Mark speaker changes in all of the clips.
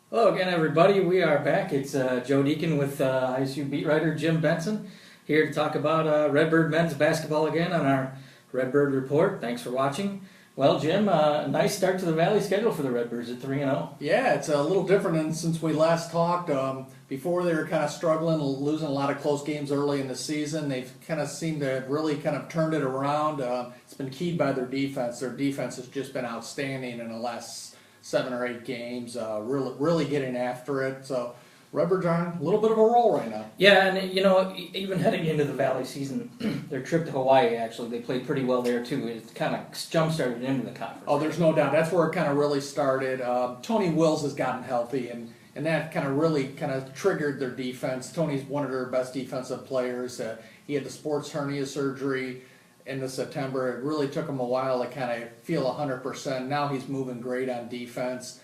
Speaker 1: Hello again, everybody. We are back. It's Joe Deacon with ISU beat writer Jim Benson here to talk about Redbird men's basketball again on our Redbird Report. Thanks for watching. Well, Jim, nice start to the Valley schedule for the Redbirds at 3-0.
Speaker 2: Yeah, it's a little different than since we last talked. Before they were kind of struggling, losing a lot of close games early in the season. They've kind of seemed to have really kind of turned it around. It's been keyed by their defense. Their defense has just been outstanding in the last 7 or 8 games, really getting after it. So Redbirds are on a little bit of a roll right now.
Speaker 1: Yeah, and even heading into the Valley season, their trip to Hawaii, actually, they played pretty well there too. It kind of jump-started into the conference.
Speaker 2: Oh, there's no doubt. That's where it kind of really started. Tony Wills has gotten healthy, and that kind of really kind of triggered their defense. Tony's one of their best defensive players. He had the sports hernia surgery into September. It really took him a while to kind of feel 100%. Now he's moving great on defense.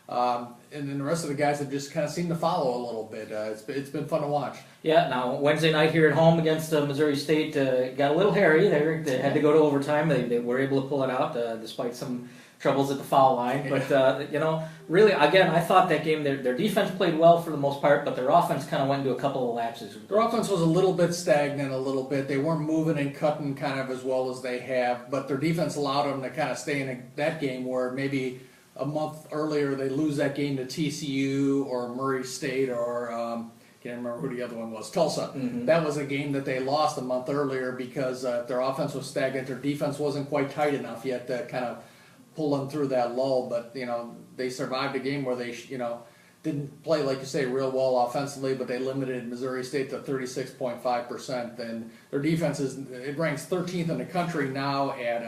Speaker 2: And then the rest of the guys have just kind of seemed to follow a little bit. It's been fun to watch.
Speaker 1: Yeah, now Wednesday night here at home against Missouri State got a little hairy. They had to go to overtime. They were able to pull it out despite some troubles at the foul line. But, really, again, I thought that game, their defense played well for the most part, but their offense kind of went into a couple of lapses.
Speaker 2: Their offense was a little bit stagnant a little bit. They weren't moving and cutting kind of as well as they have, but their defense allowed them to kind of stay in that game where maybe a month earlier they lose that game to TCU or Murray State or can't remember who the other one was, Tulsa.
Speaker 1: Mm-hmm.
Speaker 2: That was a game that they lost a month earlier because their offense was stagnant. Their defense wasn't quite tight enough yet to kind of pull them through that lull. But they survived a game where they didn't play, like you say, real well offensively, but they limited Missouri State to 36.5%. And their defense it ranks 13th in the country now at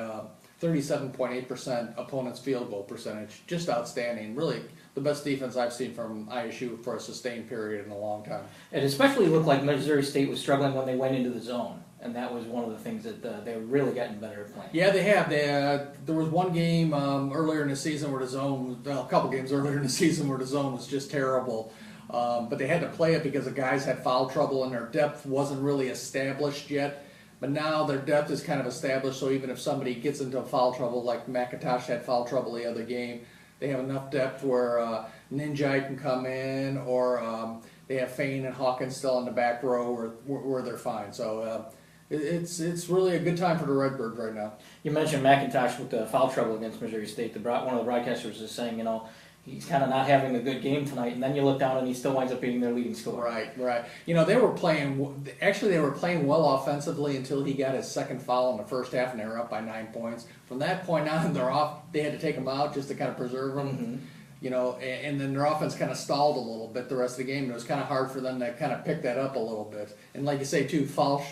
Speaker 2: 37.8% opponent's field goal percentage. Just outstanding. Really the best defense I've seen from ISU for a sustained period in a long time.
Speaker 1: It especially looked like Missouri State was struggling when they went into the zone, and that was one of the things that they were really getting better at playing.
Speaker 2: Yeah, they have. There was one game earlier in the season where a couple games earlier in the season where the zone was just terrible. But they had to play it because the guys had foul trouble and their depth wasn't really established yet. But now their depth is kind of established, so even if somebody gets into foul trouble, like McIntosh had foul trouble the other game, they have enough depth where Ninja can come in, or they have Fain and Hawkins still in the back row where they're fine. So it's really a good time for the Redbirds right now.
Speaker 1: You mentioned McIntosh with the foul trouble against Missouri State. One of the broadcasters is saying, he's kind of not having a good game tonight, and then you look down and he still winds up being their leading scorer.
Speaker 2: Right. They were playing well offensively until he got his second foul in the first half, and they were up by 9 points. From that point on, they had to take him out just to kind of preserve him. Mm-hmm. And then their offense kind of stalled a little bit the rest of the game. It was kind of hard for them to kind of pick that up a little bit. And like you say, too, foul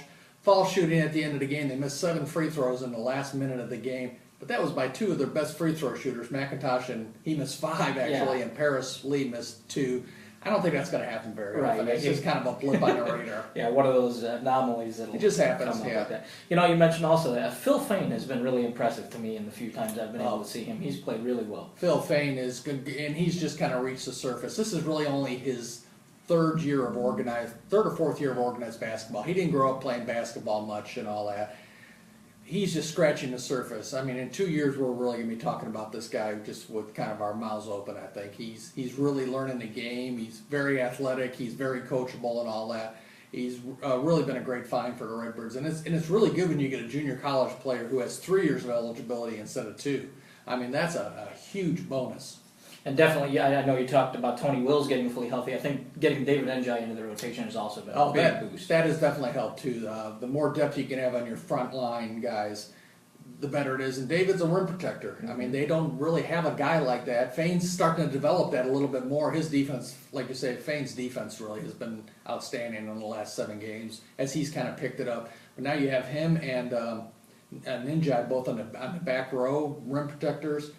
Speaker 2: shooting at the end of the game. They missed 7 free throws in the last minute of the game. But that was by 2 of their best free throw shooters, McIntosh, and he missed 5 actually, and Paris Lee missed 2. I don't think that's going to happen very often. It's just kind of a blip on the radar.
Speaker 1: Yeah, one of those anomalies that
Speaker 2: it just happens.
Speaker 1: Yeah. Like that. You mentioned also that Phil Fain has been really impressive to me in the few times I've been able to see him. He's played really well.
Speaker 2: Phil Fain is good, and he's just kind of reached the surface. This is really only his third or fourth year of organized basketball. He didn't grow up playing basketball much and all that. He's just scratching the surface. I mean, in 2 years, we're really going to be talking about this guy just with kind of our mouths open, I think. He's really learning the game. He's very athletic. He's very coachable and all that. He's really been a great find for the Redbirds. And it's really good when you get a junior college player who has 3 years of eligibility instead of 2. I mean, that's a huge bonus.
Speaker 1: And definitely, I know you talked about Tony Wills getting fully healthy. I think getting David Njai into the rotation has also been a big boost.
Speaker 2: That has definitely helped, too. The more depth you can have on your front line guys, the better it is. And David's a rim protector. I mean, they don't really have a guy like that. Fain's starting to develop that a little bit more. His defense, like you say, Fain's defense really has been outstanding in the last 7 games as he's kind of picked it up. But now you have him and Ninja both on the back row, rim protectors.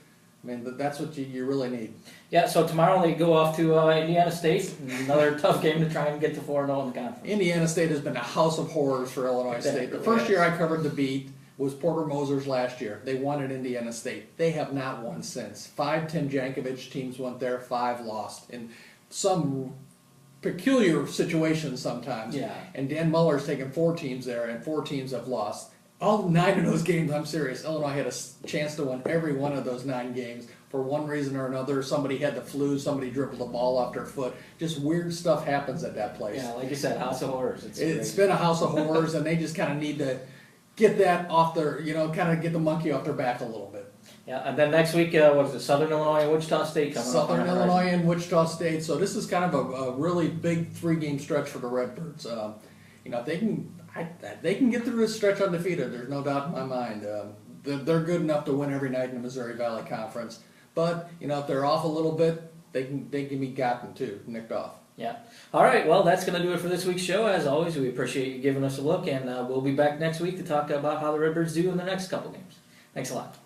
Speaker 2: I mean, that's what you really need.
Speaker 1: Yeah, so tomorrow they go off to Indiana State. Another tough game to try and get to 4-0 in the conference.
Speaker 2: Indiana State has been a house of horrors for Illinois State. The first year I covered the beat was Porter Moser's last year. They won at Indiana State. They have not won since. 5 Tim Jankovich teams went there, 5 lost. In some peculiar situations sometimes.
Speaker 1: Yeah.
Speaker 2: And Dan Muller's taken 4 teams there, and 4 teams have lost. All 9 of those games, I'm serious, Illinois had a chance to win every one of those 9 games. for one reason or another. Somebody had the flu, somebody dribbled the ball off their foot. Just weird stuff happens at that place.
Speaker 1: Yeah, like you said, House of Horrors.
Speaker 2: It's been a house of horrors, and they just kind of need to get that off their, kind of get the monkey off their back a little bit.
Speaker 1: Yeah, and then next week, what is it, Southern Illinois and Wichita State coming up?
Speaker 2: Southern Illinois and Wichita State. So this is kind of a really big 3-game stretch for the Redbirds. If they can get through this stretch undefeated, there's no doubt in my mind. They're good enough to win every night in the Missouri Valley Conference. But if they're off a little bit, they can be gotten too, nicked off.
Speaker 1: Yeah. All right. Well, that's going to do it for this week's show. As always, we appreciate you giving us a look, and we'll be back next week to talk about how the Redbirds do in the next couple games. Thanks a lot.